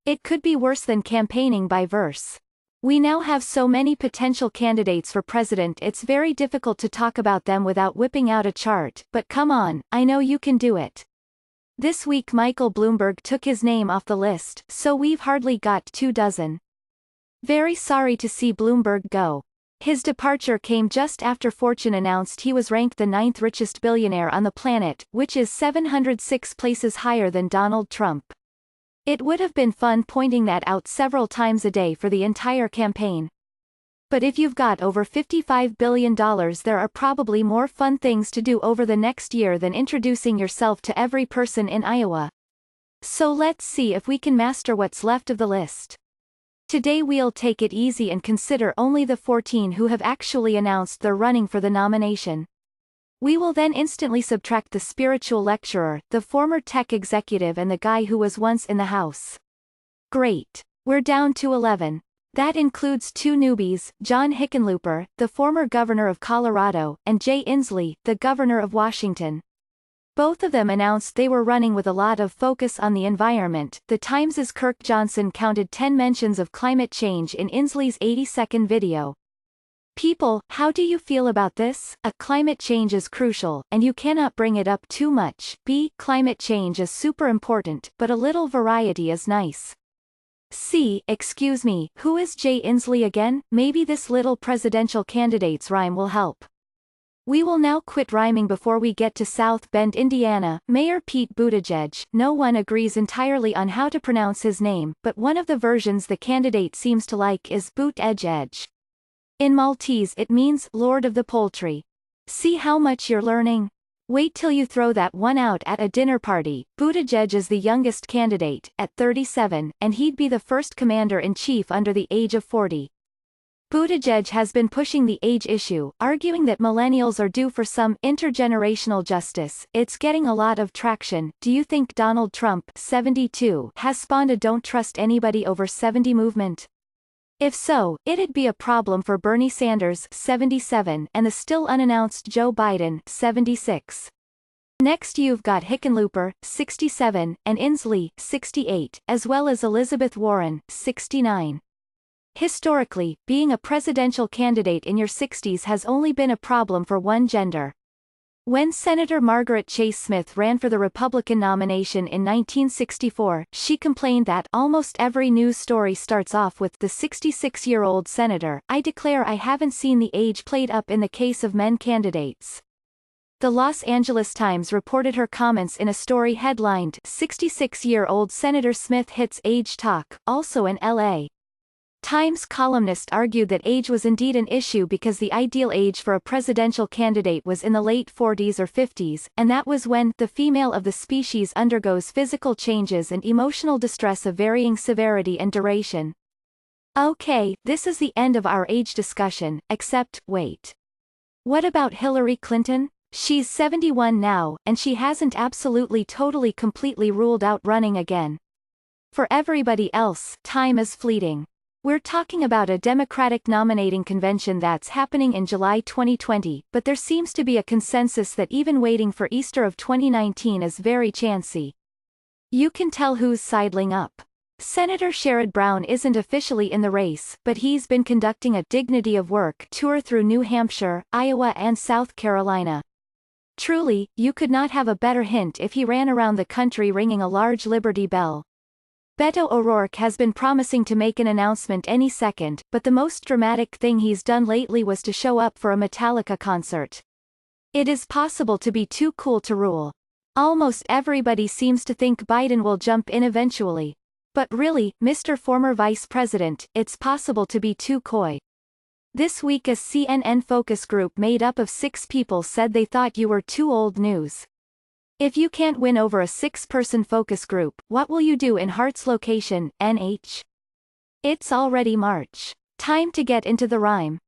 It could be worse than campaigning by verse. We now have so many potential candidates for president, it's very difficult to talk about them without whipping out a chart, but come on, I know you can do it. This week Michael Bloomberg took his name off the list, so we've hardly got 24. Very sorry to see Bloomberg go. His departure came just after Fortune announced he was ranked the 9th richest billionaire on the planet, which is 706 places higher than Donald Trump. It would have been fun pointing that out several times a day for the entire campaign. But if you've got over $55 billion, there are probably more fun things to do over the next year than introducing yourself to every person in Iowa. So let's see if we can master what's left of the list. Today we'll take it easy and consider only the 14 who have actually announced they're running for the nomination. We will then instantly subtract the spiritual lecturer, the former tech executive and the guy who was once in the House. Great. We're down to 11. That includes 2 newbies, John Hickenlooper, the former governor of Colorado, and Jay Inslee, the governor of Washington. Both of them announced they were running with a lot of focus on the environment. The Times' Kirk Johnson counted 10 mentions of climate change in Inslee's 80-second video. People, how do you feel about this? A, climate change is crucial, and you cannot bring it up too much. B, climate change is super important, but a little variety is nice. C, excuse me, who is Jay Inslee again? Maybe this little presidential candidate's rhyme will help. We will now quit rhyming before we get to South Bend, Indiana. Mayor Pete Buttigieg. No one agrees entirely on how to pronounce his name, but one of the versions the candidate seems to like is Boot-edge-edge. In Maltese it means Lord of the Poultry. See how much you're learning? Wait till you throw that one out at a dinner party. Buttigieg is the youngest candidate, at 37, and he'd be the first commander-in-chief under the age of 40. Buttigieg has been pushing the age issue, arguing that millennials are due for some intergenerational justice. It's getting a lot of traction. Do you think Donald Trump, 72, has spawned a don't trust anybody over 70 movement? If so, it'd be a problem for Bernie Sanders, 77, and the still unannounced Joe Biden, 76. Next you've got Hickenlooper, 67, and Inslee, 68, as well as Elizabeth Warren, 69. Historically, being a presidential candidate in your 60s has only been a problem for one gender. When Senator Margaret Chase Smith ran for the Republican nomination in 1964, she complained that almost every news story starts off with the 66-year-old senator. I declare I haven't seen the age played up in the case of men candidates. The Los Angeles Times reported her comments in a story headlined, 66-year-old Senator Smith hits age talk, also in L.A. Times columnist argued that age was indeed an issue because the ideal age for a presidential candidate was in the late 40s or 50s, and that was when the female of the species undergoes physical changes and emotional distress of varying severity and duration. Okay, this is the end of our age discussion, except, wait. What about Hillary Clinton? She's 71 now, and she hasn't absolutely totally completely ruled out running again. For everybody else, time is fleeting. We're talking about a Democratic nominating convention that's happening in July 2020, but there seems to be a consensus that even waiting for Easter of 2019 is very chancy. You can tell who's sidling up. Senator Sherrod Brown isn't officially in the race, but he's been conducting a dignity of work tour through New Hampshire, Iowa and South Carolina. Truly, you could not have a better hint if he ran around the country ringing a large Liberty Bell. Beto O'Rourke has been promising to make an announcement any second, but the most dramatic thing he's done lately was to show up for a Metallica concert. It is possible to be too cool to rule. Almost everybody seems to think Biden will jump in eventually. But really, Mr. Former Vice President, it's possible to be too coy. This week a CNN focus group made up of 6 people said they thought you were too old news. If you can't win over a 6-person focus group, what will you do in Heart's location, NH? It's already March. Time to get into the rhyme.